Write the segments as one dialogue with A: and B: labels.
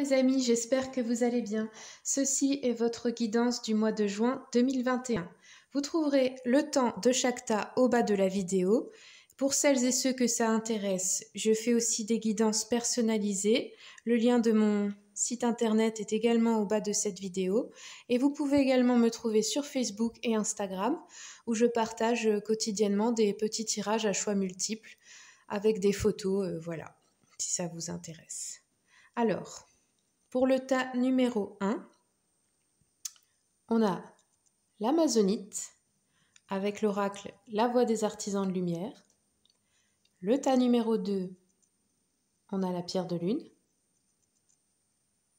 A: les amis, j'espère que vous allez bien. Ceci est votre guidance du mois de juin 2021. Vous trouverez le temps de chaque tas au bas de la vidéo. Pour celles et ceux que ça intéresse, je fais aussi des guidances personnalisées. Le lien de mon site internet est également au bas de cette vidéo. Et vous pouvez également me trouver sur Facebook et Instagram où je partage quotidiennement des petits tirages à choix multiples avec des photos, voilà, si ça vous intéresse. Alors, pour le tas numéro 1, on a l'Amazonite avec l'oracle La Voix des Artisans de Lumière. Le tas numéro 2, on a la pierre de lune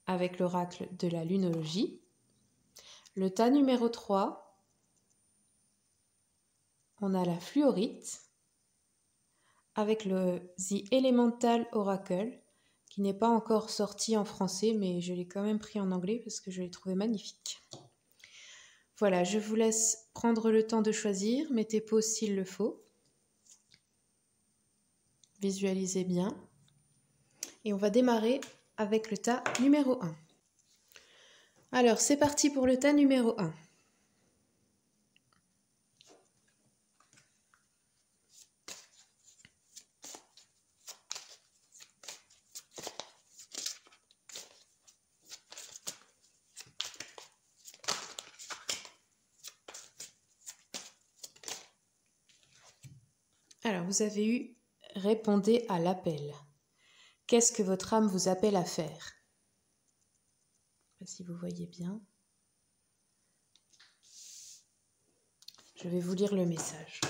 A: avec l'oracle de la lunologie. Le tas numéro 3, on a la fluorite avec le The Elemental Oracle qui n'est pas encore sorti en français, mais je l'ai quand même pris en anglais parce que je l'ai trouvé magnifique. Voilà, je vous laisse prendre le temps de choisir, mettez pause s'il le faut. Visualisez bien. Et on va démarrer avec le tas numéro 1. Alors, c'est parti pour le tas numéro 1. Alors, vous avez eu « Répondez à l'appel ». Qu'est-ce que votre âme vous appelle à faire? Je ne sais pas si vous voyez bien. Je vais vous lire le message.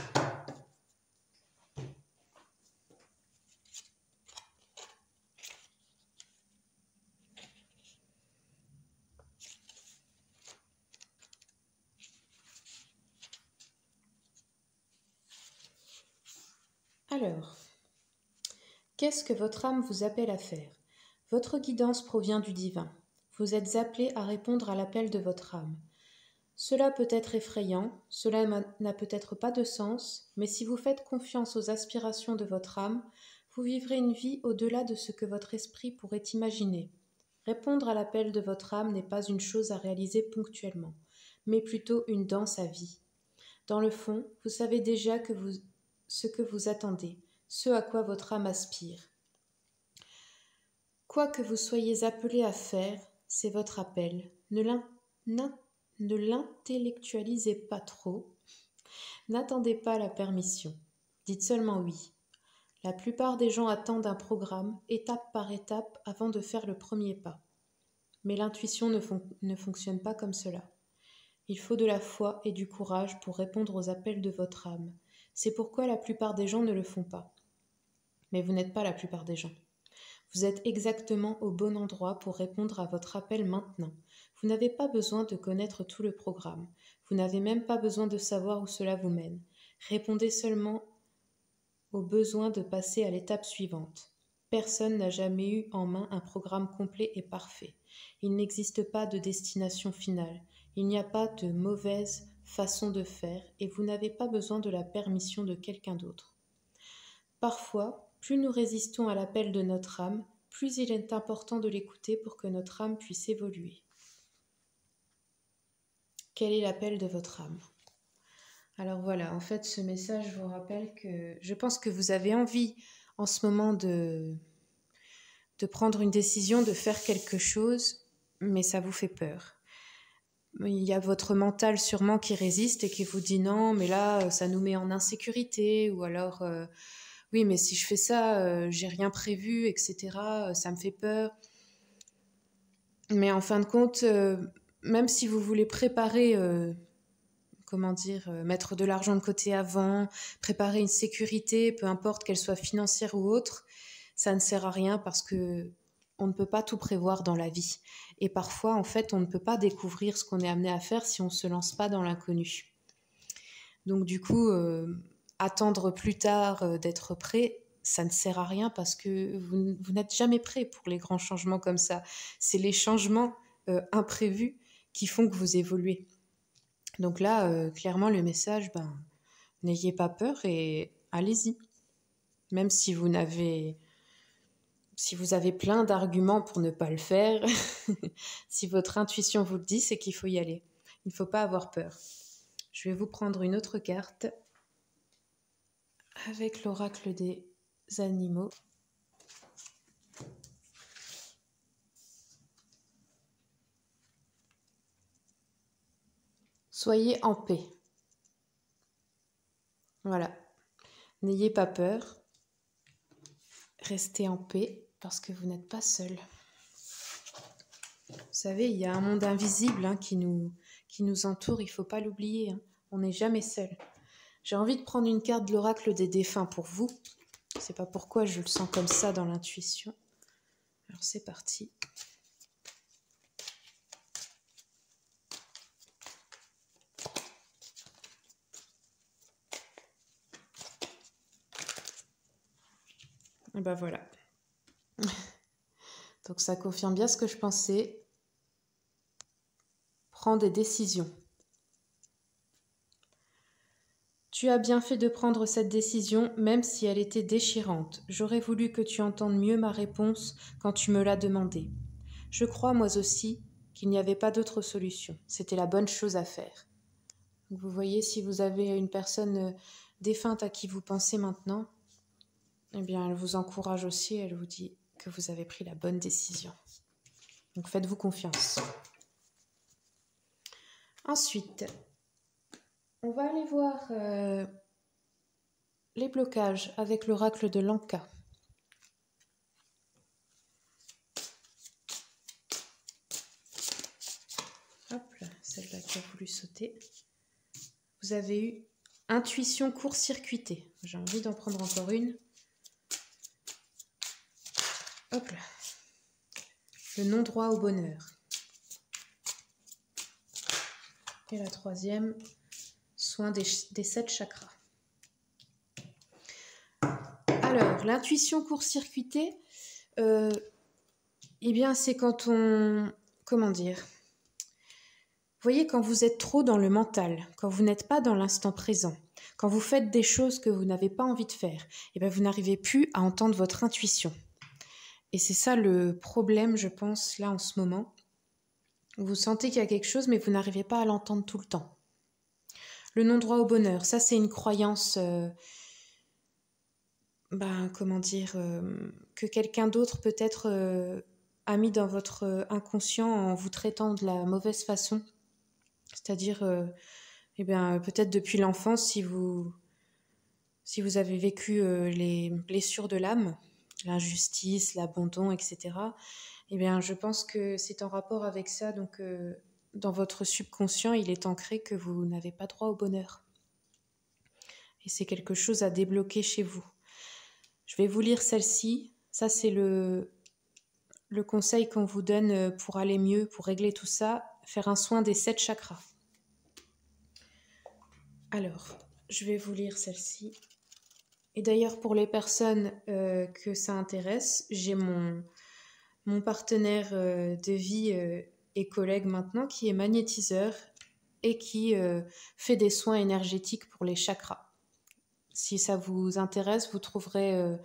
A: Alors, qu'est-ce que votre âme vous appelle à faire? Votre guidance provient du divin. Vous êtes appelé à répondre à l'appel de votre âme. Cela peut être effrayant, cela n'a peut-être pas de sens, mais si vous faites confiance aux aspirations de votre âme, vous vivrez une vie au-delà de ce que votre esprit pourrait imaginer. Répondre à l'appel de votre âme n'est pas une chose à réaliser ponctuellement, mais plutôt une danse à vie. Dans le fond, vous savez déjà ce que vous attendez, ce à quoi votre âme aspire. Quoi que vous soyez appelé à faire, c'est votre appel. Ne l'intellectualisez pas trop. N'attendez pas la permission. Dites seulement oui. La plupart des gens attendent un programme, étape par étape, avant de faire le premier pas. Mais l'intuition ne fonctionne pas comme cela. Il faut de la foi et du courage pour répondre aux appels de votre âme. C'est pourquoi la plupart des gens ne le font pas. Mais vous n'êtes pas la plupart des gens. Vous êtes exactement au bon endroit pour répondre à votre appel maintenant. Vous n'avez pas besoin de connaître tout le programme. Vous n'avez même pas besoin de savoir où cela vous mène. Répondez seulement au besoin de passer à l'étape suivante. Personne n'a jamais eu en main un programme complet et parfait. Il n'existe pas de destination finale. Il n'y a pas de mauvaise façon de faire et vous n'avez pas besoin de la permission de quelqu'un d'autre. Parfois, plus nous résistons à l'appel de notre âme, plus il est important de l'écouter pour que notre âme puisse évoluer. Quel est l'appel de votre âme? Alors voilà, en fait, ce message vous rappelle que je pense que vous avez envie en ce moment de prendre une décision, de faire quelque chose, mais ça vous fait peur. Il y a votre mental sûrement qui résiste et qui vous dit non, mais là, ça nous met en insécurité, ou alors... oui, mais si je fais ça, j'ai rien prévu, etc. Ça me fait peur. Mais en fin de compte, même si vous voulez préparer, mettre de l'argent de côté avant, préparer une sécurité, peu importe qu'elle soit financière ou autre, ça ne sert à rien parce que on ne peut pas tout prévoir dans la vie. Et parfois, en fait, on ne peut pas découvrir ce qu'on est amené à faire si on ne se lance pas dans l'inconnu. Donc du coup... attendre plus tard d'être prêt, ça ne sert à rien parce que vous n'êtes jamais prêt pour les grands changements comme ça. C'est les changements imprévus qui font que vous évoluez. Donc là, clairement, le message, n'ayez pas peur et allez-y. Même si vous n'avez Si vous avez plein d'arguments pour ne pas le faire, si votre intuition vous le dit, c'est qu'il faut y aller. Il ne faut pas avoir peur. Je vais vous prendre une autre carte avec l'oracle des animaux. Soyez en paix. Voilà. N'ayez pas peur. Restez en paix parce que vous n'êtes pas seul. Vous savez, il y a un monde invisible qui nous entoure, il ne faut pas l'oublier. On n'est jamais seul. J'ai envie de prendre une carte de l'oracle des défunts pour vous. Je ne sais pas pourquoi je le sens comme ça dans l'intuition. Alors c'est parti. Et ben voilà. Donc ça confirme bien ce que je pensais. Prends des décisions. Tu as bien fait de prendre cette décision, même si elle était déchirante. J'aurais voulu que tu entendes mieux ma réponse quand tu me l'as demandé. Je crois, moi aussi, qu'il n'y avait pas d'autre solution. C'était la bonne chose à faire. Donc vous voyez, si vous avez une personne défunte à qui vous pensez maintenant, eh bien, elle vous encourage aussi, elle vous dit que vous avez pris la bonne décision. Donc faites-vous confiance. Ensuite, on va aller voir les blocages avec l'oracle de Lanka. Hop là, celle-là qui a voulu sauter. Vous avez eu intuition court-circuitée. J'ai envie d'en prendre encore une. Hop là. Le non-droit au bonheur. Et la troisième, soin des 7 chakras. Alors, l'intuition court-circuitée, eh bien, c'est quand on... Comment dire ? Vous voyez, quand vous êtes trop dans le mental, quand vous n'êtes pas dans l'instant présent, quand vous faites des choses que vous n'avez pas envie de faire, eh bien, vous n'arrivez plus à entendre votre intuition. Et c'est ça le problème, je pense, là, en ce moment. Vous sentez qu'il y a quelque chose, mais vous n'arrivez pas à l'entendre tout le temps. Le non-droit au bonheur, ça, c'est une croyance... que quelqu'un d'autre peut-être a mis dans votre inconscient en vous traitant de la mauvaise façon. C'est-à-dire, peut-être depuis l'enfance, si vous avez vécu les blessures de l'âme, l'injustice, l'abandon, etc., eh bien, je pense que c'est en rapport avec ça. Donc, dans votre subconscient, il est ancré que vous n'avez pas droit au bonheur. Et c'est quelque chose à débloquer chez vous. Je vais vous lire celle-ci. Ça, c'est le conseil qu'on vous donne pour aller mieux, pour régler tout ça, faire un soin des 7 chakras. Alors, je vais vous lire celle-ci. Et d'ailleurs, pour les personnes que ça intéresse, j'ai mon partenaire de vie et collègue maintenant qui est magnétiseur et qui fait des soins énergétiques pour les chakras. Si ça vous intéresse, vous trouverez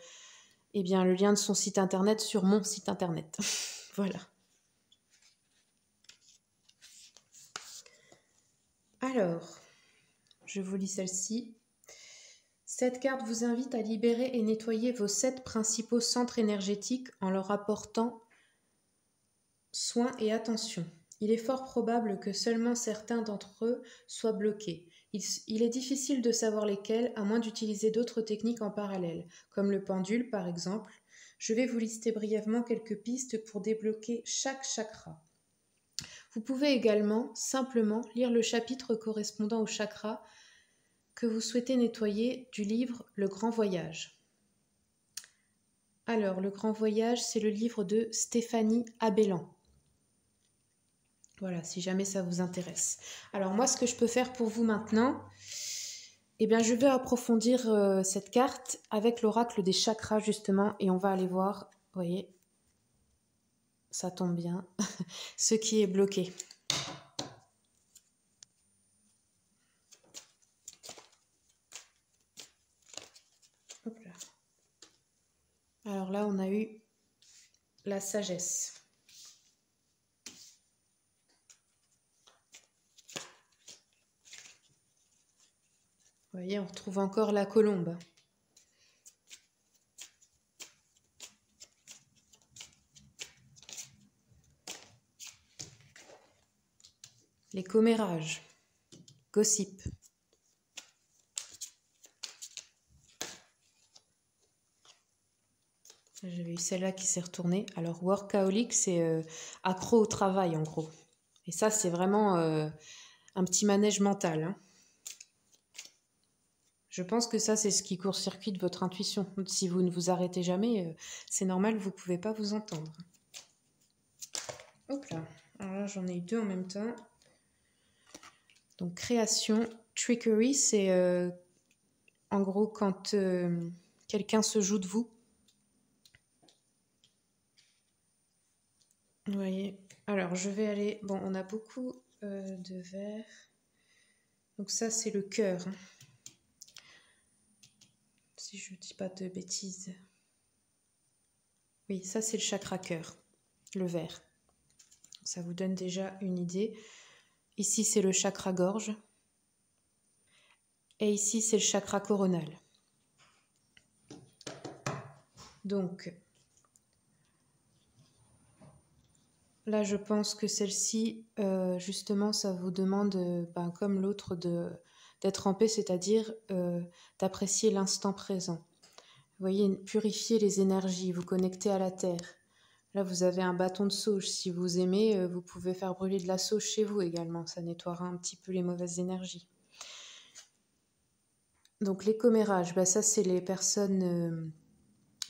A: le lien de son site internet sur mon site internet. Voilà. Alors, je vous lis celle-ci. Cette carte vous invite à libérer et nettoyer vos 7 principaux centres énergétiques en leur apportant soin et attention. Il est fort probable que seulement certains d'entre eux soient bloqués. Il est difficile de savoir lesquels, à moins d'utiliser d'autres techniques en parallèle, comme le pendule par exemple. Je vais vous lister brièvement quelques pistes pour débloquer chaque chakra. Vous pouvez également simplement lire le chapitre correspondant au chakra que vous souhaitez nettoyer du livre Le Grand Voyage. Alors, Le Grand Voyage, c'est le livre de Stéphanie Abellan. Voilà, si jamais ça vous intéresse. Alors moi, ce que je peux faire pour vous maintenant, je vais approfondir cette carte avec l'oracle des chakras justement, et on va aller voir, vous voyez, ça tombe bien, ce qui est bloqué. Hop là. Alors là, on a eu la sagesse. Vous voyez, on retrouve encore la colombe. Les commérages, gossip. J'avais eu celle-là qui s'est retournée. Alors, workaholic, c'est accro au travail, en gros. Et ça, c'est vraiment un petit manège mental. Hein. Je pense que ça, c'est ce qui court-circuite votre intuition. Si vous ne vous arrêtez jamais, c'est normal, vous ne pouvez pas vous entendre. Hop là. Alors là, j'en ai eu 2 en même temps. Donc, création. Trickery, c'est en gros quand quelqu'un se joue de vous. Vous voyez. Alors, je vais aller... Bon, on a beaucoup de verre. Donc ça, c'est le cœur. Si je ne dis pas de bêtises. Oui, ça, c'est le chakra cœur. Le vert. Ça vous donne déjà une idée. Ici, c'est le chakra gorge. Et ici, c'est le chakra coronal. Donc, là, je pense que celle-ci, justement, ça vous demande, comme l'autre, d'être en paix, c'est-à-dire d'apprécier l'instant présent. Vous voyez, purifier les énergies, vous connecter à la terre. Là, vous avez un bâton de sauge. Si vous aimez, vous pouvez faire brûler de la sauge chez vous également. Ça nettoiera un petit peu les mauvaises énergies. Donc, les commérages, ça, c'est les personnes...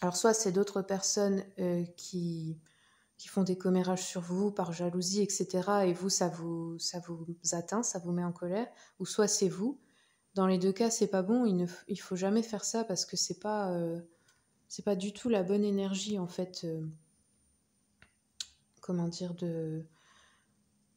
A: alors, soit c'est d'autres personnes qui font des commérages sur vous par jalousie, etc. Et vous, ça vous atteint, ça vous met en colère. Ou soit c'est vous. Dans les 2 cas, c'est pas bon. Il faut jamais faire ça parce que c'est pas du tout la bonne énergie, en fait... comment dire, de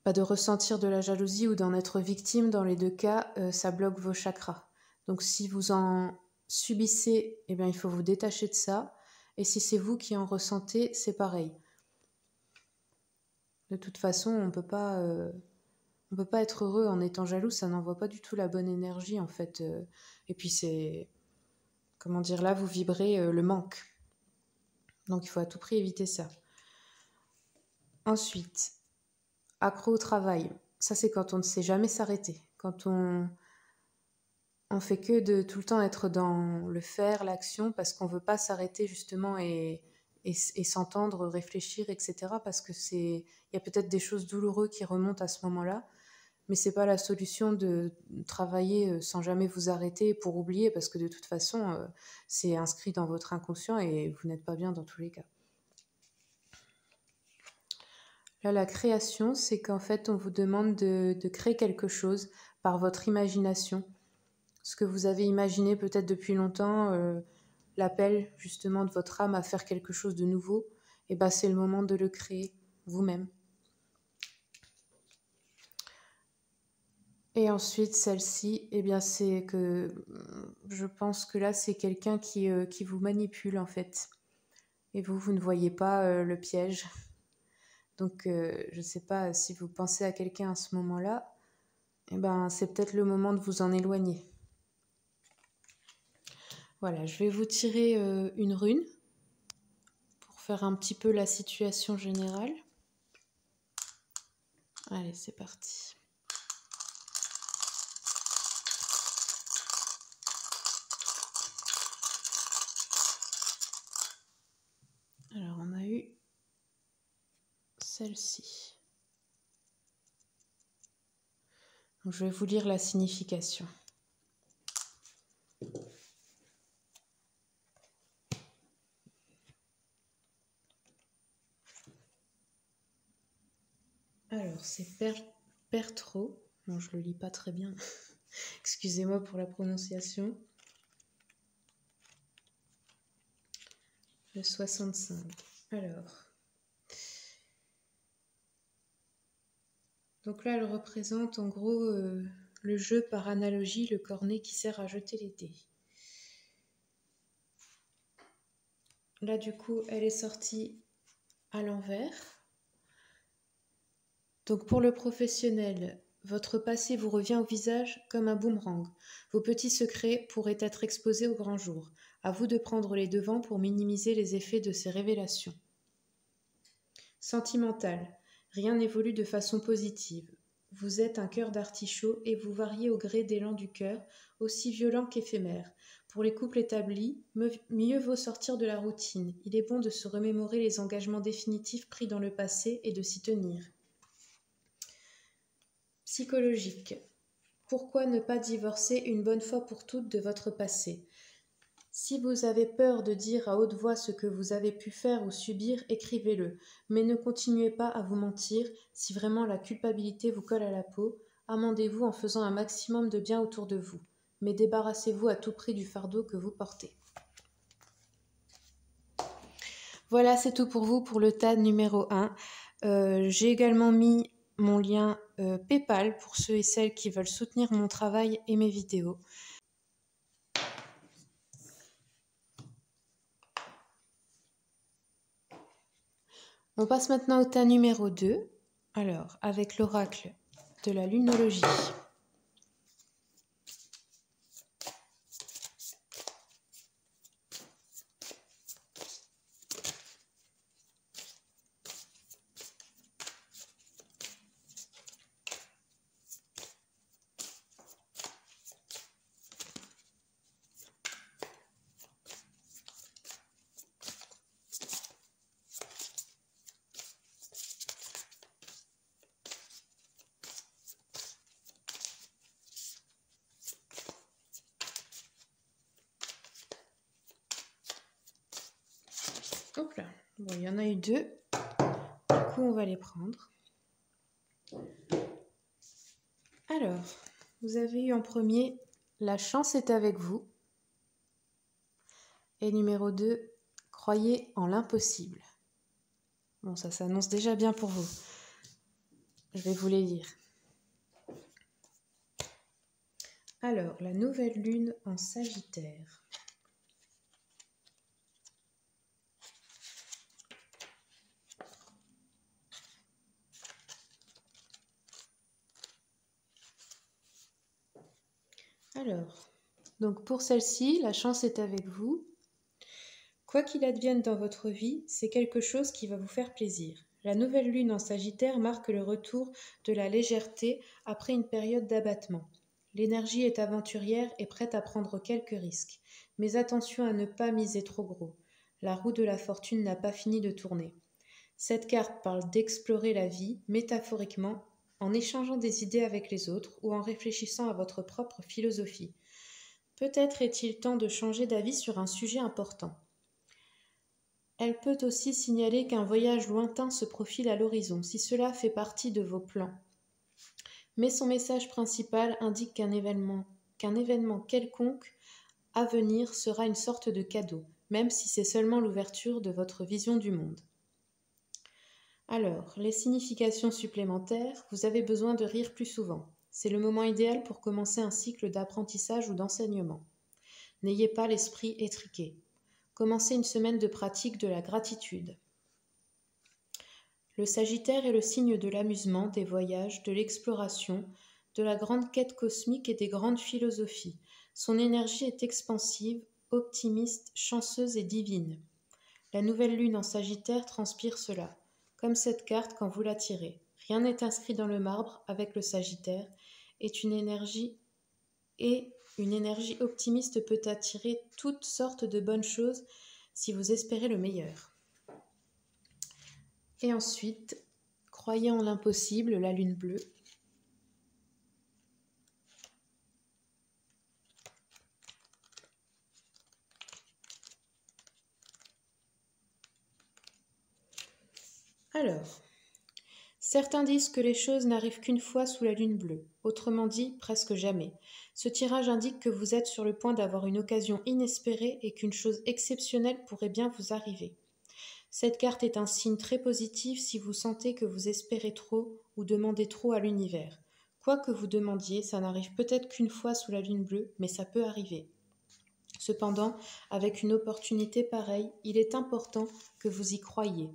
A: ressentir de la jalousie ou d'en être victime. Dans les 2 cas, ça bloque vos chakras. Donc si vous en subissez, eh bien, il faut vous détacher de ça. Et si c'est vous qui en ressentez, c'est pareil. De toute façon, on peut pas être heureux en étant jaloux, ça n'envoie pas du tout la bonne énergie, en fait. Et puis c'est, comment dire, là, vous vibrez le manque. Donc il faut à tout prix éviter ça. Ensuite, accro au travail. Ça, c'est quand on ne sait jamais s'arrêter. Quand on fait que de tout le temps être dans le faire, l'action, parce qu'on ne veut pas s'arrêter justement et s'entendre, réfléchir, etc. Parce que il y a peut-être des choses douloureuses qui remontent à ce moment-là, mais ce n'est pas la solution de travailler sans jamais vous arrêter pour oublier, parce que de toute façon, c'est inscrit dans votre inconscient et vous n'êtes pas bien dans tous les cas. Là, la création, c'est qu'en fait, on vous demande de créer quelque chose par votre imagination. Ce que vous avez imaginé peut-être depuis longtemps, l'appel justement de votre âme à faire quelque chose de nouveau, et c'est le moment de le créer vous-même. Et ensuite, celle-ci, c'est que je pense que là, c'est quelqu'un qui vous manipule en fait. Et vous ne voyez pas le piège. Donc, je ne sais pas si vous pensez à quelqu'un à ce moment-là, c'est peut-être le moment de vous en éloigner. Voilà, je vais vous tirer une rune pour faire un petit peu la situation générale. Allez, c'est parti. Alors, on a eu celle-ci. Donc, je vais vous lire la signification. Alors, c'est Pertro. Bon, je le lis pas très bien. Excusez-moi pour la prononciation. Le 65. Alors. Donc là, elle représente en gros le jeu par analogie, le cornet qui sert à jeter les dés. Là, du coup, elle est sortie à l'envers. Donc pour le professionnel, votre passé vous revient au visage comme un boomerang. Vos petits secrets pourraient être exposés au grand jour. À vous de prendre les devants pour minimiser les effets de ces révélations. Sentimental. Rien n'évolue de façon positive. Vous êtes un cœur d'artichaut et vous variez au gré d'élan du cœur, aussi violent qu'éphémère. Pour les couples établis, mieux vaut sortir de la routine. Il est bon de se remémorer les engagements définitifs pris dans le passé et de s'y tenir. Psychologique. Pourquoi ne pas divorcer une bonne fois pour toutes de votre passé ? Si vous avez peur de dire à haute voix ce que vous avez pu faire ou subir, écrivez-le, mais ne continuez pas à vous mentir. Si vraiment la culpabilité vous colle à la peau, amendez-vous en faisant un maximum de bien autour de vous, mais débarrassez-vous à tout prix du fardeau que vous portez. Voilà, c'est tout pour vous pour le TAD numéro 1. J'ai également mis mon lien PayPal pour ceux et celles qui veulent soutenir mon travail et mes vidéos. On passe maintenant au tas numéro 2, alors avec l'oracle de la lunologie. Hop là, bon, il y en a eu 2, du coup on va les prendre. Alors, vous avez eu en premier, la chance est avec vous. Et numéro 2, croyez en l'impossible. Bon, ça s'annonce déjà bien pour vous. Je vais vous les lire. Alors, la nouvelle lune en Sagittaire. Alors, donc pour celle-ci, la chance est avec vous. Quoi qu'il advienne dans votre vie, c'est quelque chose qui va vous faire plaisir. La nouvelle lune en Sagittaire marque le retour de la légèreté après une période d'abattement. L'énergie est aventurière et prête à prendre quelques risques. Mais attention à ne pas miser trop gros. La roue de la fortune n'a pas fini de tourner. Cette carte parle d'explorer la vie, métaphoriquement, en échangeant des idées avec les autres ou en réfléchissant à votre propre philosophie. Peut-être est-il temps de changer d'avis sur un sujet important. Elle peut aussi signaler qu'un voyage lointain se profile à l'horizon, si cela fait partie de vos plans. Mais son message principal indique qu'un événement quelconque à venir sera une sorte de cadeau, même si c'est seulement l'ouverture de votre vision du monde. Alors, les significations supplémentaires, vous avez besoin de rire plus souvent. C'est le moment idéal pour commencer un cycle d'apprentissage ou d'enseignement. N'ayez pas l'esprit étriqué. Commencez une semaine de pratique de la gratitude. Le Sagittaire est le signe de l'amusement, des voyages, de l'exploration, de la grande quête cosmique et des grandes philosophies. Son énergie est expansive, optimiste, chanceuse et divine. La nouvelle lune en Sagittaire transpire cela. Comme cette carte quand vous la tirez. Rien n'est inscrit dans le marbre avec le Sagittaire et une énergie optimiste peut attirer toutes sortes de bonnes choses si vous espérez le meilleur. Et ensuite, croyez en l'impossible, la lune bleue. Alors, certains disent que les choses n'arrivent qu'une fois sous la lune bleue, autrement dit, presque jamais. Ce tirage indique que vous êtes sur le point d'avoir une occasion inespérée et qu'une chose exceptionnelle pourrait bien vous arriver. Cette carte est un signe très positif si vous sentez que vous espérez trop ou demandez trop à l'univers. Quoi que vous demandiez, ça n'arrive peut-être qu'une fois sous la lune bleue, mais ça peut arriver. Cependant, avec une opportunité pareille, il est important que vous y croyiez.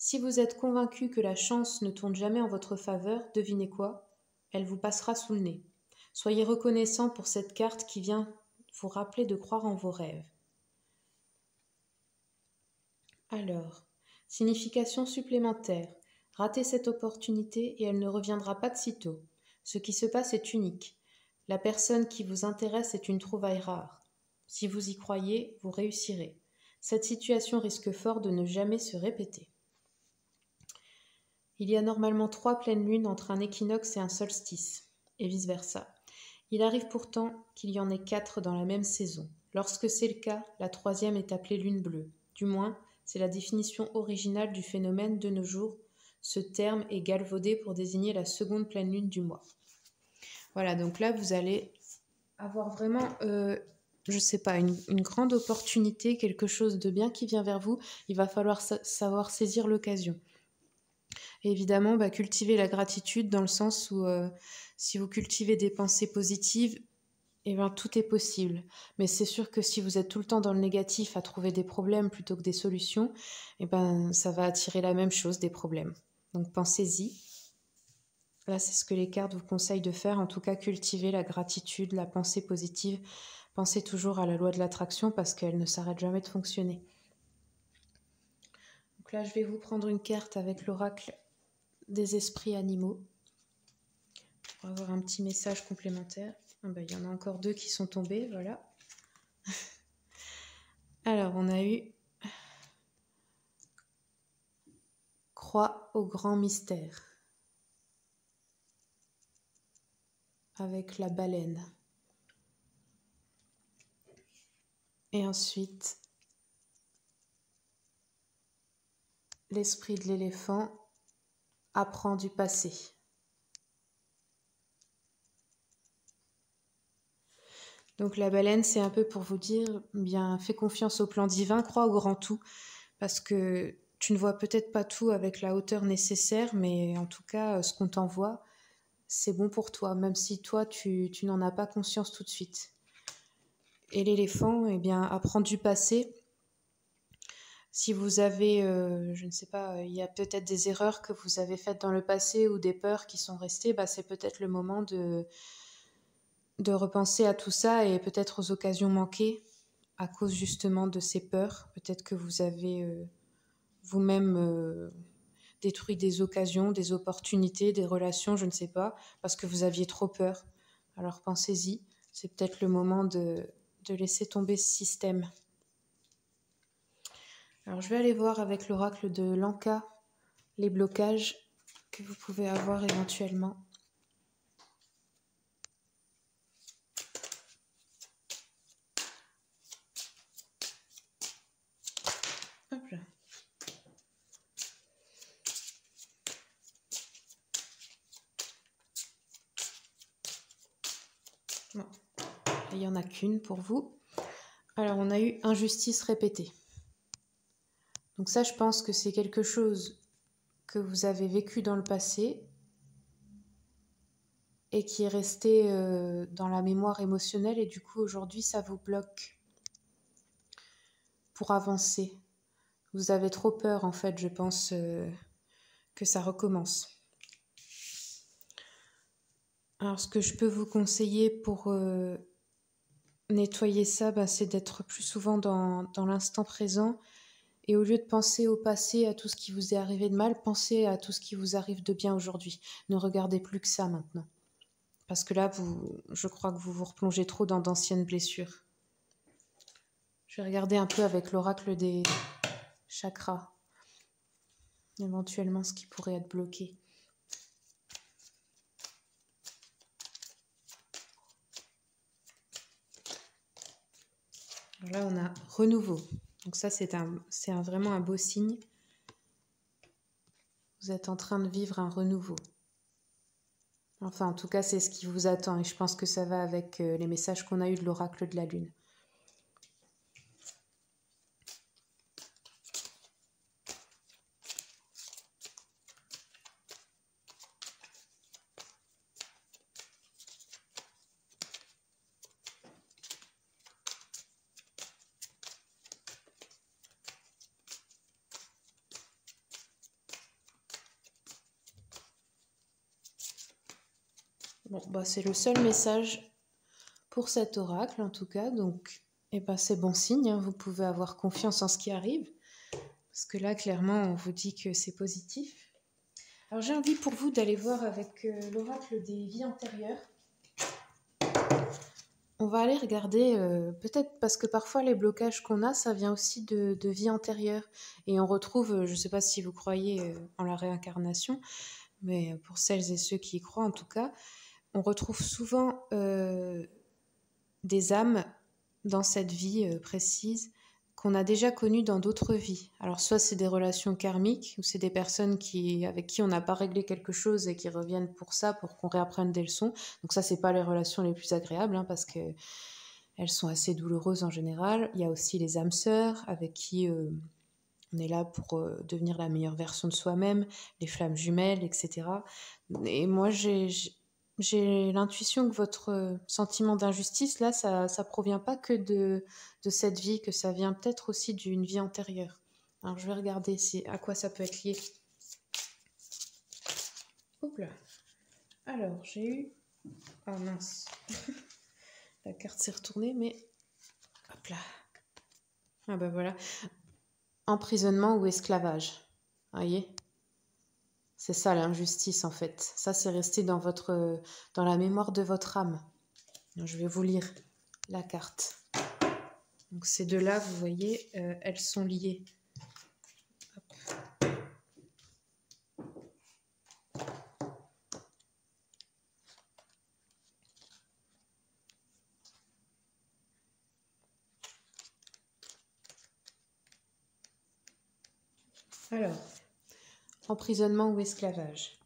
A: Si vous êtes convaincu que la chance ne tourne jamais en votre faveur, devinez quoi? Elle vous passera sous le nez. Soyez reconnaissant pour cette carte qui vient vous rappeler de croire en vos rêves. Alors, signification supplémentaire. Ratez cette opportunité et elle ne reviendra pas de sitôt. Ce qui se passe est unique. La personne qui vous intéresse est une trouvaille rare. Si vous y croyez, vous réussirez. Cette situation risque fort de ne jamais se répéter. Il y a normalement 3 pleines lunes entre un équinoxe et un solstice, et vice-versa. Il arrive pourtant qu'il y en ait 4 dans la même saison. Lorsque c'est le cas, la 3e est appelée lune bleue. Du moins, c'est la définition originale du phénomène de nos jours. Ce terme est galvaudé pour désigner la seconde pleine lune du mois. Voilà, donc là, vous allez avoir vraiment, je ne sais pas, une grande opportunité, quelque chose de bien qui vient vers vous. Il va falloir savoir saisir l'occasion. Et évidemment, cultiver la gratitude dans le sens où si vous cultivez des pensées positives, tout est possible. Mais c'est sûr que si vous êtes tout le temps dans le négatif à trouver des problèmes plutôt que des solutions, ça va attirer la même chose, des problèmes. Donc pensez-y. Là, c'est ce que les cartes vous conseillent de faire. En tout cas, cultiver la gratitude, la pensée positive. Pensez toujours à la loi de l'attraction parce qu'elle ne s'arrête jamais de fonctionner. Donc là, je vais vous prendre une carte avec l'oracle des esprits animaux pour avoir un petit message complémentaire. Il y en a encore 2 qui sont tombés, voilà. Alors, on a eu Croix au grand mystère avec la baleine. Et ensuite, l'esprit de l'éléphant apprend du passé. Donc la baleine, c'est un peu pour vous dire, fais confiance au plan divin, crois au grand tout, parce que tu ne vois peut-être pas tout avec la hauteur nécessaire, mais en tout cas, ce qu'on t'envoie, c'est bon pour toi, même si toi, tu n'en as pas conscience tout de suite. Et l'éléphant, apprend du passé. Si vous avez, je ne sais pas, il y a peut-être des erreurs que vous avez faites dans le passé ou des peurs qui sont restées, c'est peut-être le moment de repenser à tout ça et peut-être aux occasions manquées à cause justement de ces peurs. Peut-être que vous avez vous-même détruit des occasions, des opportunités, des relations, je ne sais pas, parce que vous aviez trop peur. Alors pensez-y, c'est peut-être le moment de laisser tomber ce système. Alors je vais aller voir avec l'oracle de Lanka les blocages que vous pouvez avoir éventuellement. Hop là. Bon. Il n'y en a qu'une pour vous. Alors on a eu injustice répétée. Donc ça, je pense que c'est quelque chose que vous avez vécu dans le passé et qui est resté dans la mémoire émotionnelle et du coup aujourd'hui ça vous bloque pour avancer. Vous avez trop peur en fait, je pense que ça recommence. Alors ce que je peux vous conseiller pour nettoyer ça, c'est d'être plus souvent dans l'instant présent et au lieu de penser au passé, à tout ce qui vous est arrivé de mal, pensez à tout ce qui vous arrive de bien aujourd'hui. Ne regardez plus que ça maintenant. Parce que là, je crois que vous vous replongez trop dans d'anciennes blessures. Je vais regarder un peu avec l'oracle des chakras, éventuellement ce qui pourrait être bloqué. Alors là, on a renouveau. Donc ça, c'est vraiment un beau signe. Vous êtes en train de vivre un renouveau. Enfin, en tout cas, c'est ce qui vous attend. Et je pense que ça va avec les messages qu'on a eus de l'oracle de la Lune. Bon, bah, c'est le seul message pour cet oracle en tout cas, donc c'est bon signe, hein, vous pouvez avoir confiance en ce qui arrive, parce que là clairement on vous dit que c'est positif. Alors j'ai envie pour vous d'aller voir avec l'oracle des vies antérieures. On va aller regarder, peut-être parce que parfois les blocages qu'on a, ça vient aussi de vies antérieures. Et on retrouve, je ne sais pas si vous croyez en la réincarnation, mais pour celles et ceux qui y croient en tout cas, on retrouve souvent des âmes dans cette vie précise qu'on a déjà connues dans d'autres vies. Alors soit c'est des relations karmiques, ou c'est des personnes avec qui on n'a pas réglé quelque chose et qui reviennent pour ça, pour qu'on réapprenne des leçons. Donc ça, c'est pas les relations les plus agréables, hein, parce que elles sont assez douloureuses en général. Il y a aussi les âmes sœurs, avec qui on est là pour devenir la meilleure version de soi-même, les flammes jumelles, etc. Et moi, j'ai l'intuition que votre sentiment d'injustice, là, ça provient pas que de cette vie, que ça vient peut-être aussi d'une vie antérieure. Alors, je vais regarder à quoi ça peut être lié. Hop là. Alors, j'ai eu... Ah mince. La carte s'est retournée, mais... Hop là. Ah bah voilà. Emprisonnement ou esclavage. Vous voyez ? C'est ça l'injustice en fait. Ça c'est resté dans la mémoire de votre âme. Je vais vous lire la carte. Donc ces deux-là, vous voyez, elles sont liées. Hop. Alors, emprisonnement ou esclavage.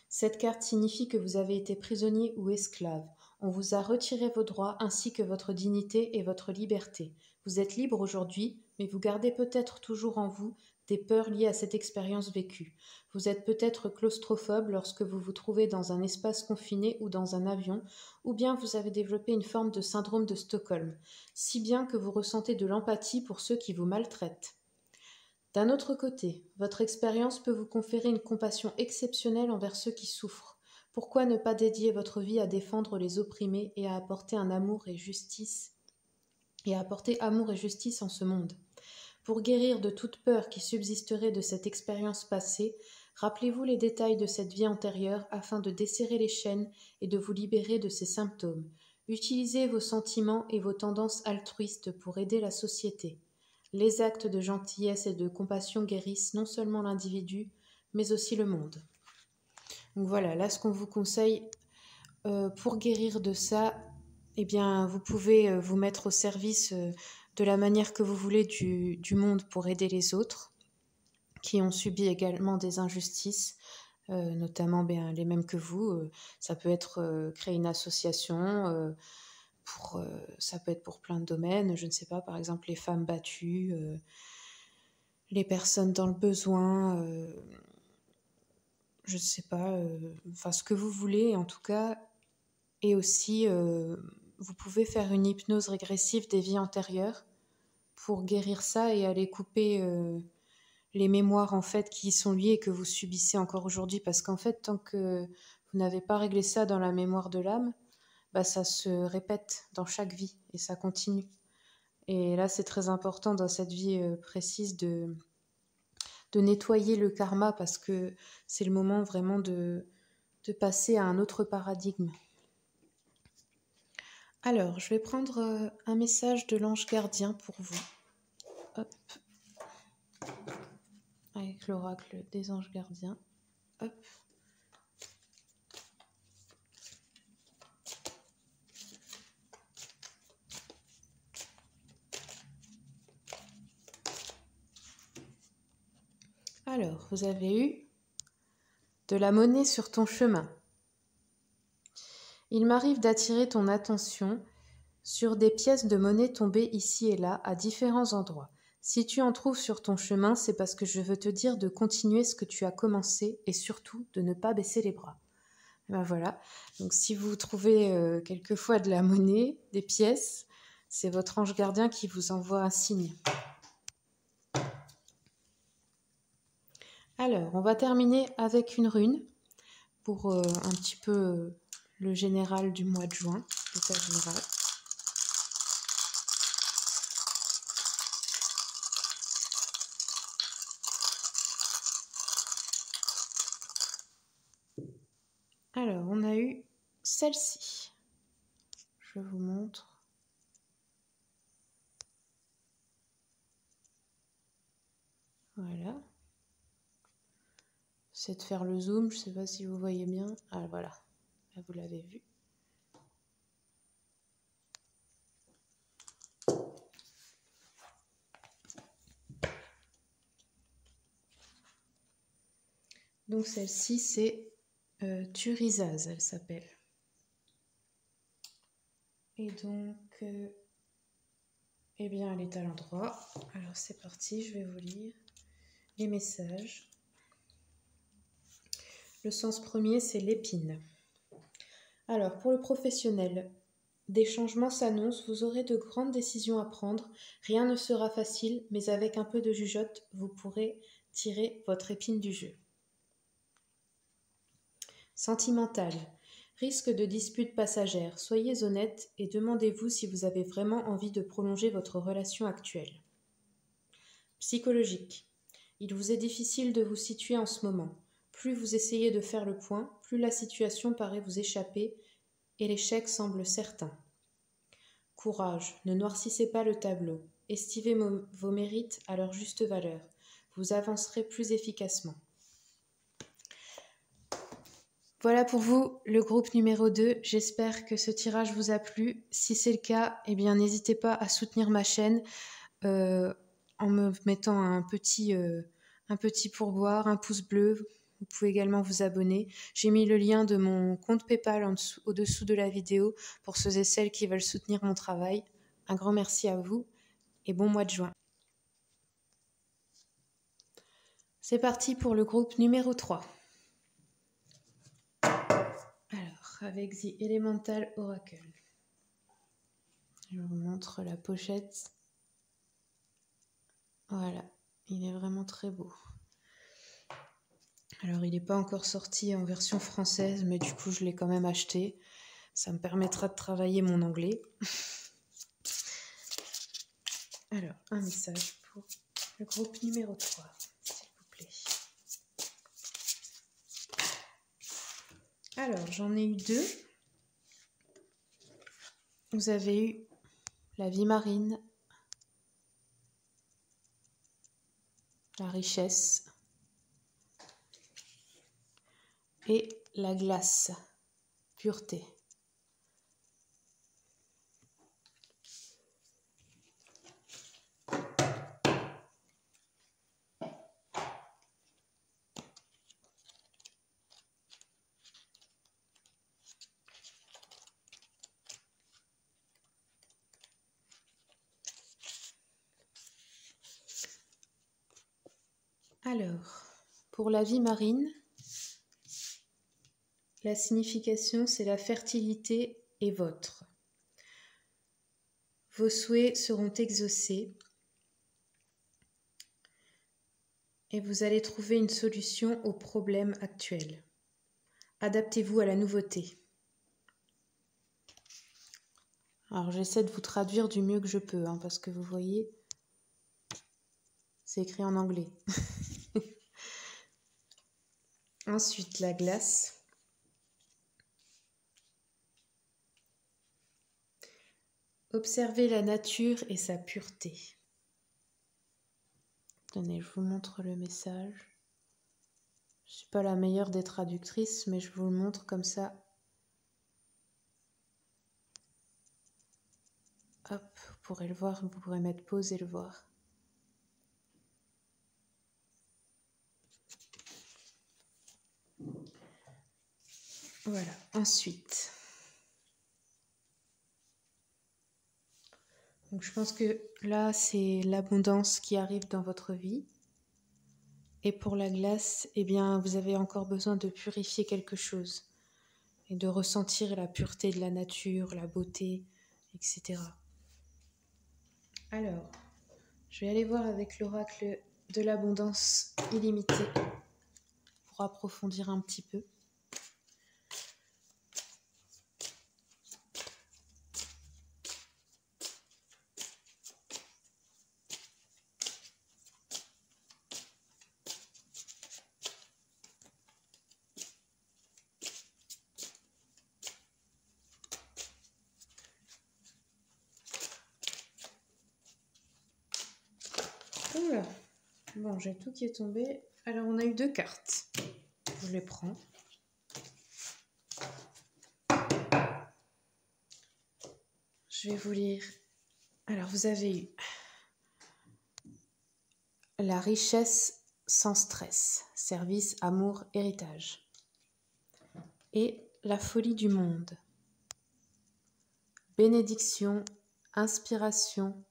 A: Cette carte signifie que vous avez été prisonnier ou esclave. On vous a retiré vos droits ainsi que votre dignité et votre liberté. Vous êtes libre aujourd'hui, mais vous gardez peut-être toujours en vous des peurs liées à cette expérience vécue. Vous êtes peut-être claustrophobe lorsque vous vous trouvez dans un espace confiné ou dans un avion, ou bien vous avez développé une forme de syndrome de Stockholm, si bien que vous ressentez de l'empathie pour ceux qui vous maltraitent. D'un autre côté, votre expérience peut vous conférer une compassion exceptionnelle envers ceux qui souffrent. Pourquoi ne pas dédier votre vie à défendre les opprimés et à apporter amour et justice en ce monde? Pour guérir de toute peur qui subsisterait de cette expérience passée, rappelez-vous les détails de cette vie antérieure afin de desserrer les chaînes et de vous libérer de ces symptômes. Utilisez vos sentiments et vos tendances altruistes pour aider la société. Les actes de gentillesse et de compassion guérissent non seulement l'individu, mais aussi le monde. Donc voilà, là ce qu'on vous conseille pour guérir de ça, eh bien vous pouvez vous mettre au service de la manière que vous voulez du monde pour aider les autres qui ont subi également des injustices, notamment les mêmes que vous. Ça peut être créer une association, ça peut être pour plein de domaines, je ne sais pas, par exemple les femmes battues, les personnes dans le besoin, je ne sais pas, enfin ce que vous voulez en tout cas. Et aussi, vous pouvez faire une hypnose régressive des vies antérieures pour guérir ça et aller couper les mémoires en fait qui y sont liées et que vous subissez encore aujourd'hui. Parce qu'en fait, tant que vous n'avez pas réglé ça dans la mémoire de l'âme, ça se répète dans chaque vie et ça continue. Et là, c'est très important dans cette vie précise de nettoyer le karma parce que c'est le moment vraiment de passer à un autre paradigme. Alors, je vais prendre un message de l'ange gardien pour vous. Hop. Avec l'oracle des anges gardiens. Hop. Alors, vous avez eu de la monnaie sur ton chemin. Il m'arrive d'attirer ton attention sur des pièces de monnaie tombées ici et là à différents endroits. Si tu en trouves sur ton chemin, c'est parce que je veux te dire de continuer ce que tu as commencé et surtout de ne pas baisser les bras. Ben voilà, donc si vous trouvez quelquefois de la monnaie, des pièces, c'est votre ange gardien qui vous envoie un signe. Alors, on va terminer avec une rune pour un petit peu le général du mois de juin, l'état général. Alors, on a eu celle-ci. Je vous montre. Voilà. C'est de faire le zoom, je ne sais pas si vous voyez bien. Ah voilà, là vous l'avez vu. Donc celle-ci c'est Thurisaz, elle s'appelle. Et donc, eh bien elle est à l'endroit. Alors c'est parti, je vais vous lire les messages. Le sens premier, c'est l'épine. Alors, pour le professionnel, des changements s'annoncent, vous aurez de grandes décisions à prendre. Rien ne sera facile, mais avec un peu de jugeote, vous pourrez tirer votre épine du jeu. Sentimental. Risque de dispute passagère. Soyez honnête et demandez-vous si vous avez vraiment envie de prolonger votre relation actuelle. Psychologique. Il vous est difficile de vous situer en ce moment. Plus vous essayez de faire le point, plus la situation paraît vous échapper et l'échec semble certain. Courage, ne noircissez pas le tableau. Estimez vos mérites à leur juste valeur. Vous avancerez plus efficacement. Voilà pour vous le groupe numéro 2. J'espère que ce tirage vous a plu. Si c'est le cas, eh bien n'hésitez pas à soutenir ma chaîne en me mettant un petit pourboire, un pouce bleu. Vous pouvez également vous abonner. J'ai mis le lien de mon compte PayPal au-dessous de la vidéo pour ceux et celles qui veulent soutenir mon travail. Un grand merci à vous et bon mois de juin. C'est parti pour le groupe numéro 3. Alors, avec The Elemental Oracle. Je vous montre la pochette. Voilà, il est vraiment très beau. Alors, il n'est pas encore sorti en version française, mais du coup, je l'ai quand même acheté. Ça me permettra de travailler mon anglais. Alors, un message pour le groupe numéro 3, s'il vous plaît. Alors, j'en ai eu 2. Vous avez eu la vie marine, la richesse et la glace, pureté. Alors, pour la vie marine, la signification c'est la fertilité est vôtre. Vos souhaits seront exaucés et vous allez trouver une solution aux problèmes actuels. Adaptez-vous à la nouveauté. Alors j'essaie de vous traduire du mieux que je peux, parce que vous voyez, c'est écrit en anglais. Ensuite, la glace. Observez la nature et sa pureté. Tenez, je vous montre le message. Je ne suis pas la meilleure des traductrices, mais je vous le montre comme ça. Hop, vous pourrez le voir, vous pourrez mettre pause et le voir. Voilà, ensuite. Donc je pense que là, c'est l'abondance qui arrive dans votre vie. Et pour la glace, eh bien, vous avez encore besoin de purifier quelque chose et de ressentir la pureté de la nature, la beauté, etc. Alors, je vais aller voir avec l'oracle de l'abondance illimitée pour approfondir un petit peu. Bon, j'ai tout qui est tombé. Alors, on a eu 2 cartes. Je les prends. Je vais vous lire. Alors, vous avez eu la richesse sans stress, service, amour, héritage. Et la folie du monde, bénédiction, inspiration,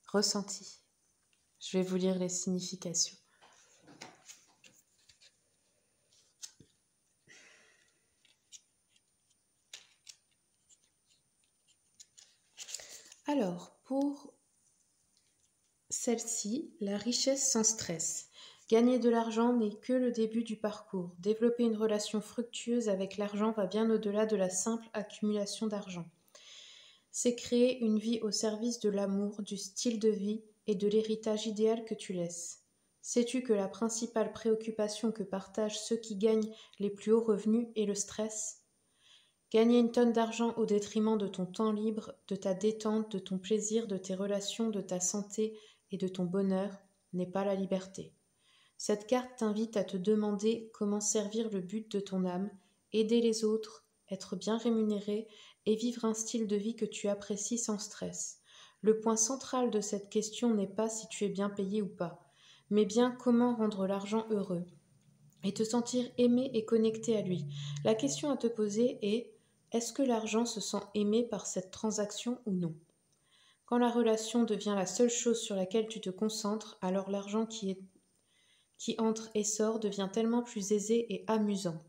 A: ressenti. Je vais vous lire les significations. Alors, pour celle-ci, la richesse sans stress. Gagner de l'argent n'est que le début du parcours. Développer une relation fructueuse avec l'argent va bien au-delà de la simple accumulation d'argent. C'est créer une vie au service de l'amour, du style de vie et de l'héritage idéal que tu laisses. Sais-tu que la principale préoccupation que partagent ceux qui gagnent les plus hauts revenus est le stress ? Gagner une tonne d'argent au détriment de ton temps libre, de ta détente, de ton plaisir, de tes relations, de ta santé et de ton bonheur n'est pas la liberté. Cette carte t'invite à te demander comment servir le but de ton âme, aider les autres, être bien rémunéré et vivre un style de vie que tu apprécies sans stress. Le point central de cette question n'est pas si tu es bien payé ou pas, mais bien comment rendre l'argent heureux et te sentir aimé et connecté à lui. La question à te poser est: est-ce que l'argent se sent aimé par cette transaction ou non ? Quand la relation devient la seule chose sur laquelle tu te concentres, alors l'argent qui entre et sort devient tellement plus aisé et amusant.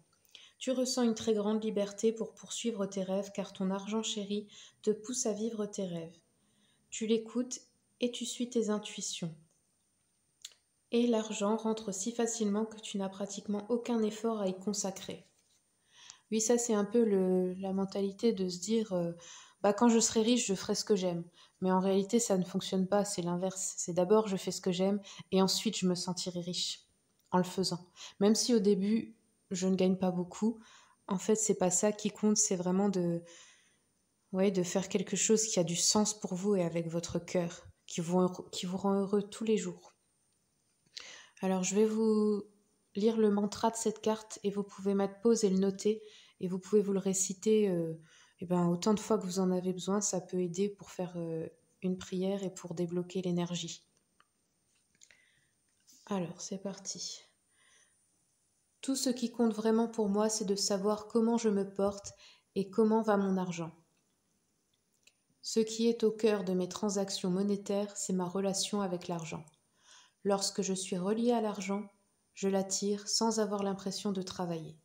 A: Tu ressens une très grande liberté pour poursuivre tes rêves car ton argent chéri te pousse à vivre tes rêves. Tu l'écoutes et tu suis tes intuitions. Et l'argent rentre si facilement que tu n'as pratiquement aucun effort à y consacrer. Oui, ça c'est un peu la mentalité de se dire quand je serai riche, je ferai ce que j'aime. Mais en réalité, ça ne fonctionne pas, c'est l'inverse. C'est d'abord je fais ce que j'aime et ensuite je me sentirai riche en le faisant. Même si au début, je ne gagne pas beaucoup, en fait, c'est pas ça qui compte, c'est vraiment de faire quelque chose qui a du sens pour vous et avec votre cœur, qui vous rend heureux tous les jours. Alors, je vais vous lire le mantra de cette carte et vous pouvez mettre pause et le noter et vous pouvez vous le réciter autant de fois que vous en avez besoin. Ça peut aider pour faire une prière et pour débloquer l'énergie. Alors, c'est parti. Tout ce qui compte vraiment pour moi, c'est de savoir comment je me porte et comment va mon argent. Ce qui est au cœur de mes transactions monétaires, c'est ma relation avec l'argent. Lorsque je suis reliée à l'argent, je l'attire sans avoir l'impression de travailler.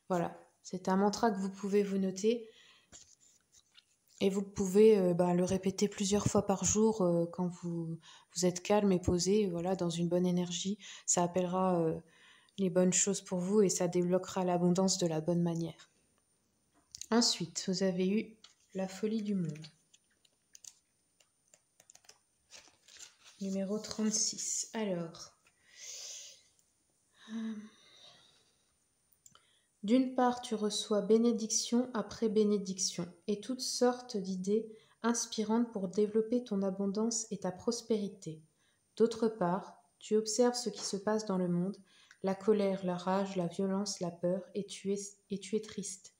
A: Voilà, c'est un mantra que vous pouvez vous noter et vous pouvez le répéter plusieurs fois par jour quand vous êtes calme et posé, dans une bonne énergie. Ça appellera les bonnes choses pour vous et ça débloquera l'abondance de la bonne manière. Ensuite, vous avez eu la folie du monde. Numéro 36. Alors, d'une part, tu reçois bénédiction après bénédiction et toutes sortes d'idées inspirantes pour développer ton abondance et ta prospérité. D'autre part, tu observes ce qui se passe dans le monde, la colère, la rage, la violence, la peur, et tu es triste.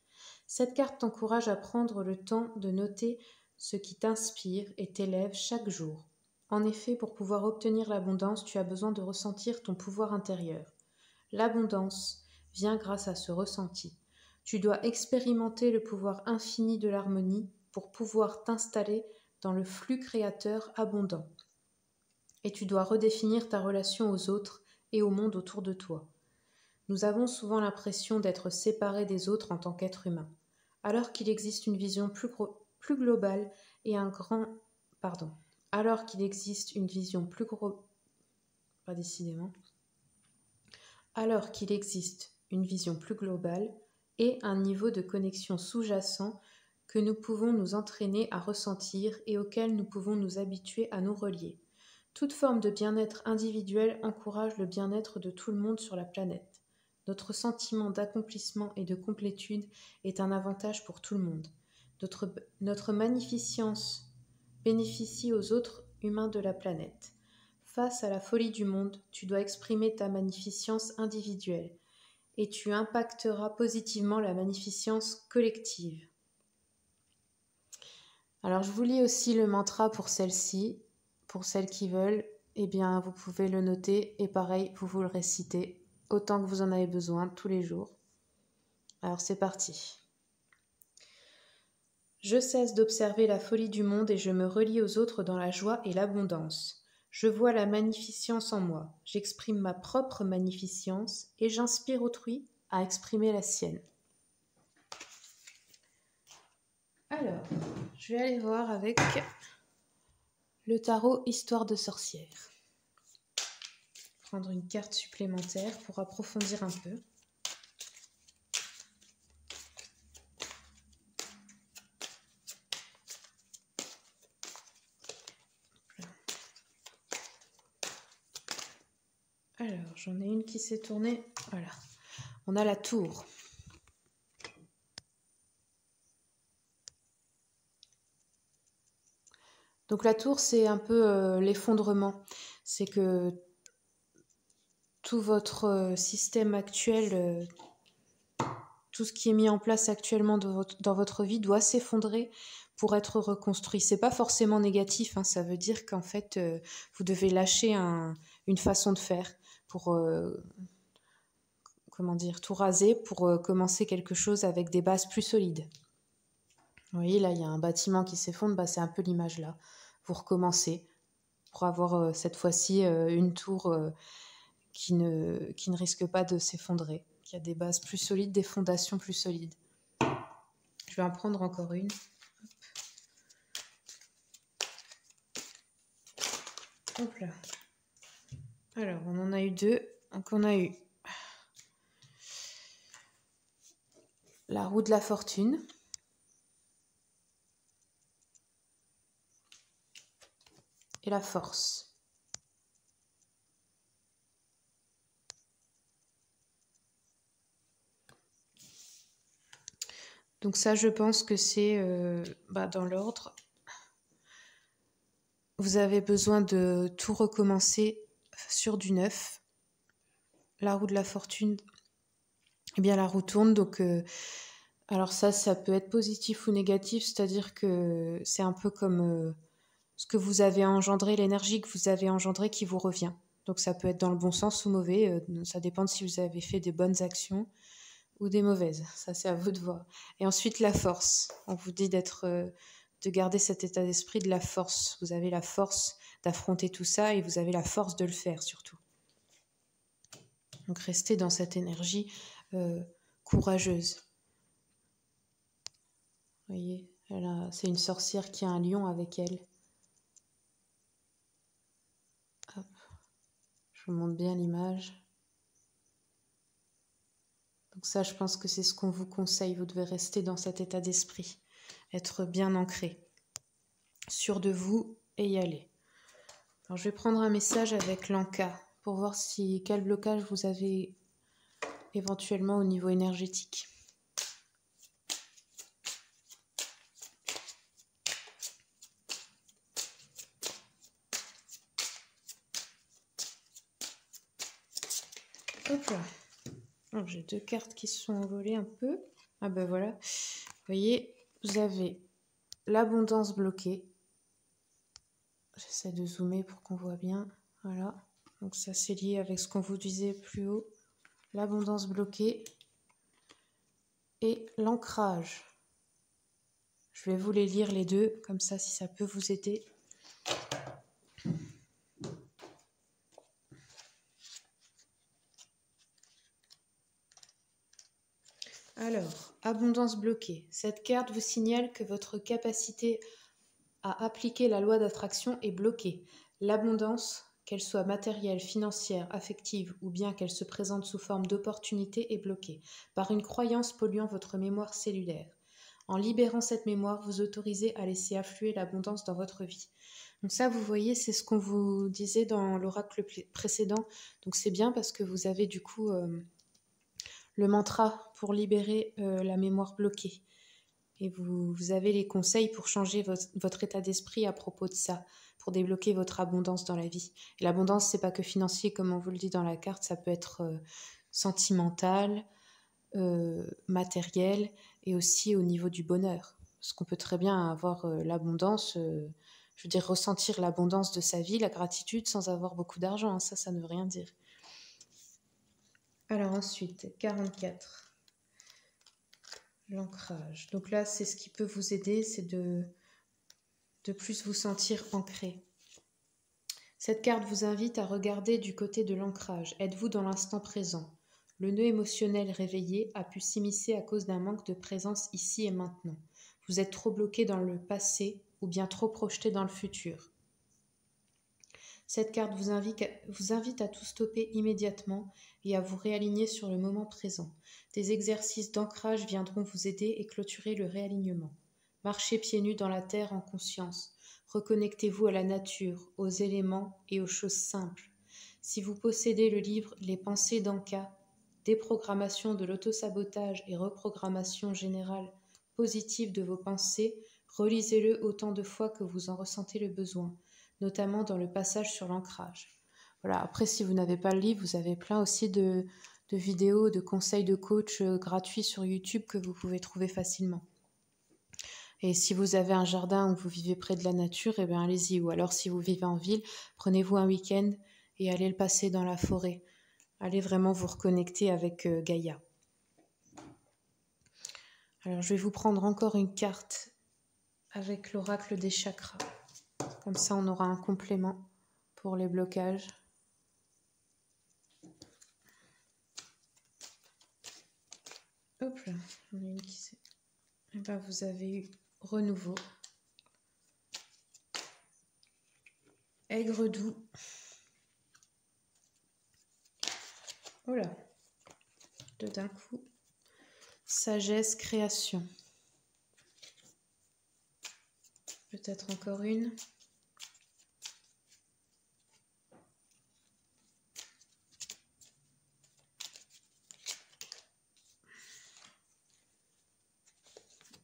A: Cette carte t'encourage à prendre le temps de noter ce qui t'inspire et t'élève chaque jour. En effet, pour pouvoir obtenir l'abondance, tu as besoin de ressentir ton pouvoir intérieur. L'abondance vient grâce à ce ressenti. Tu dois expérimenter le pouvoir infini de l'harmonie pour pouvoir t'installer dans le flux créateur abondant. Et tu dois redéfinir ta relation aux autres et au monde autour de toi. Nous avons souvent l'impression d'être séparés des autres en tant qu'êtres humains, alors qu'il existe une vision plus globale et alors qu'il existe une vision plus globale et un niveau de connexion sous-jacent que nous pouvons nous entraîner à ressentir et auquel nous pouvons nous habituer à nous relier. Toute forme de bien-être individuel encourage le bien-être de tout le monde sur la planète. Notre sentiment d'accomplissement et de complétude est un avantage pour tout le monde. Notre magnificence bénéficie aux autres humains de la planète. Face à la folie du monde, tu dois exprimer ta magnificence individuelle et tu impacteras positivement la magnificence collective. Alors je vous lis aussi le mantra pour celle-ci, pour celles qui veulent, eh bien vous pouvez le noter et pareil, vous le récitez autant que vous en avez besoin tous les jours. Alors c'est parti. Je cesse d'observer la folie du monde et je me relie aux autres dans la joie et l'abondance. Je vois la magnificence en moi, j'exprime ma propre magnificence et j'inspire autrui à exprimer la sienne. Alors, je vais aller voir avec le tarot Histoire de sorcière. Prendre une carte supplémentaire pour approfondir un peu. Alors, j'en ai une qui s'est tournée. Voilà. On a la tour. Donc la tour, c'est un peu l'effondrement. C'est que tout votre système actuel, tout ce qui est mis en place actuellement dans votre vie doit s'effondrer pour être reconstruit. C'est pas forcément négatif, hein, ça veut dire qu'en fait, vous devez lâcher une façon de faire pour tout raser pour commencer quelque chose avec des bases plus solides. Vous voyez, là, il y a un bâtiment qui s'effondre, c'est un peu l'image là. Vous recommencez pour avoir cette fois-ci une tour qui ne risque pas de s'effondrer, qui a des bases plus solides, des fondations plus solides. Je vais en prendre encore une. Hop là. Alors, on en a eu deux. Donc, on a eu la roue de la fortune. Et la force. Donc ça, je pense que c'est dans l'ordre. Vous avez besoin de tout recommencer sur du neuf. La roue de la fortune, eh bien la roue tourne. Donc, alors ça peut être positif ou négatif, c'est-à-dire que c'est un peu comme ce que vous avez engendré, l'énergie que vous avez engendrée qui vous revient. Donc ça peut être dans le bon sens ou mauvais, ça dépend de si vous avez fait des bonnes actions ou des mauvaises. Ça, c'est à vous de voir. Et ensuite, la force. On vous dit de garder cet état d'esprit de la force. Vous avez la force d'affronter tout ça et vous avez la force de le faire surtout. Donc restez dans cette énergie courageuse. Vous voyez, c'est une sorcière qui a un lion avec elle. Hop. Je vous montre bien l'image. Donc ça, je pense que c'est ce qu'on vous conseille. Vous devez rester dans cet état d'esprit, être bien ancré, sûr de vous et y aller. Alors, je vais prendre un message avec l'Anka pour voir quel blocage vous avez éventuellement au niveau énergétique. Hop là. Alors, j'ai deux cartes qui se sont envolées un peu. Ah ben voilà. Vous voyez, vous avez l'abondance bloquée. J'essaie de zoomer pour qu'on voit bien. Voilà. Donc ça, c'est lié avec ce qu'on vous disait plus haut. L'abondance bloquée. Et l'ancrage. Je vais vous les lire les deux, comme ça, si ça peut vous aider. Alors, abondance bloquée. Cette carte vous signale que votre capacité à appliquer la loi d'attraction est bloquée. L'abondance, qu'elle soit matérielle, financière, affective ou bien qu'elle se présente sous forme d'opportunité, est bloquée par une croyance polluant votre mémoire cellulaire. En libérant cette mémoire, vous autorisez à laisser affluer l'abondance dans votre vie. Donc ça, vous voyez, c'est ce qu'on vous disait dans l'oracle précédent. Donc c'est bien parce que vous avez du coup le mantra pour libérer la mémoire bloquée. Et vous avez les conseils pour changer votre état d'esprit à propos de ça, pour débloquer votre abondance dans la vie. Et l'abondance, c'est pas que financier, comme on vous le dit dans la carte, ça peut être sentimental, matériel et aussi au niveau du bonheur. Parce qu'on peut très bien avoir l'abondance, je veux dire ressentir l'abondance de sa vie, la gratitude sans avoir beaucoup d'argent, hein. Ça ne veut rien dire. Alors ensuite, 44. L'ancrage. Donc là, c'est ce qui peut vous aider, c'est de plus vous sentir ancré. Cette carte vous invite à regarder du côté de l'ancrage. Êtes-vous dans l'instant présent? Le nœud émotionnel réveillé a pu s'immiscer à cause d'un manque de présence ici et maintenant. Vous êtes trop bloqué dans le passé ou bien trop projeté dans le futur. Cette carte vous invite à tout stopper immédiatement et à vous réaligner sur le moment présent. Des exercices d'ancrage viendront vous aider et clôturer le réalignement. Marchez pieds nus dans la terre en conscience. Reconnectez-vous à la nature, aux éléments et aux choses simples. Si vous possédez le livre Les pensées d'Anka, déprogrammation de l'autosabotage et reprogrammation générale positive de vos pensées, relisez-le autant de fois que vous en ressentez le besoin, notamment dans le passage sur l'ancrage. Voilà. Après, si vous n'avez pas le livre, vous avez plein aussi de vidéos, de conseils de coach gratuits sur YouTube que vous pouvez trouver facilement. Et si vous avez un jardin où vous vivez près de la nature, eh bien allez-y. Ou alors si vous vivez en ville, prenez-vous un week-end et allez le passer dans la forêt. Allez vraiment vous reconnecter avec Gaïa. Alors je vais vous prendre encore une carte avec l'oracle des chakras. Comme ça on aura un complément pour les blocages. Hop là, j'en ai une qui s'est... Et ben vous avez eu renouveau. Aigre doux. Oh là, deux d'un coup. Sagesse, création. Peut-être encore une.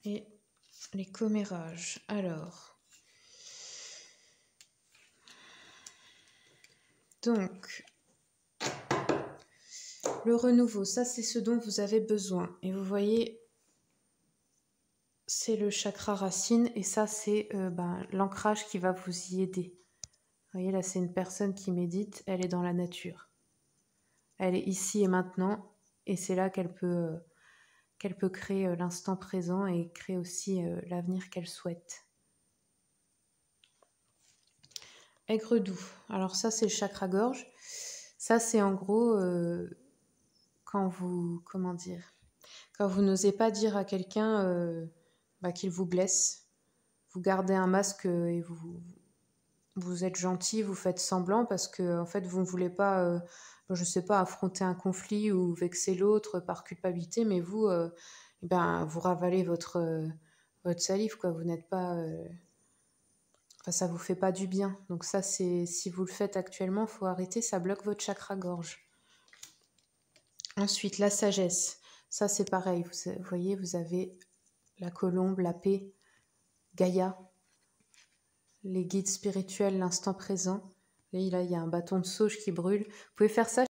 A: Et les commérages. Alors. Donc, le renouveau, ça c'est ce dont vous avez besoin. Et vous voyez, c'est le chakra racine et ça c'est l'ancrage qui va vous y aider. Vous voyez là, c'est une personne qui médite, elle est dans la nature. Elle est ici et maintenant et c'est là qu'elle peut créer l'instant présent et créer aussi l'avenir qu'elle souhaite. Aigre doux. Alors ça, c'est le chakra gorge. Ça, c'est en gros quand vous n'osez pas dire à quelqu'un qu'il vous blesse. Vous gardez un masque et vous êtes gentil, vous faites semblant parce que en fait, vous ne voulez pas, je sais pas, affronter un conflit ou vexer l'autre par culpabilité, mais vous ravalez votre salive, quoi. Vous n'êtes pas... ça vous fait pas du bien. Donc ça, si vous le faites actuellement, il faut arrêter, ça bloque votre chakra-gorge. Ensuite, la sagesse. Ça, c'est pareil. Vous voyez, vous avez la colombe, la paix, Gaïa, les guides spirituels, l'instant présent. Et là, il y a un bâton de sauge qui brûle. Vous pouvez faire ça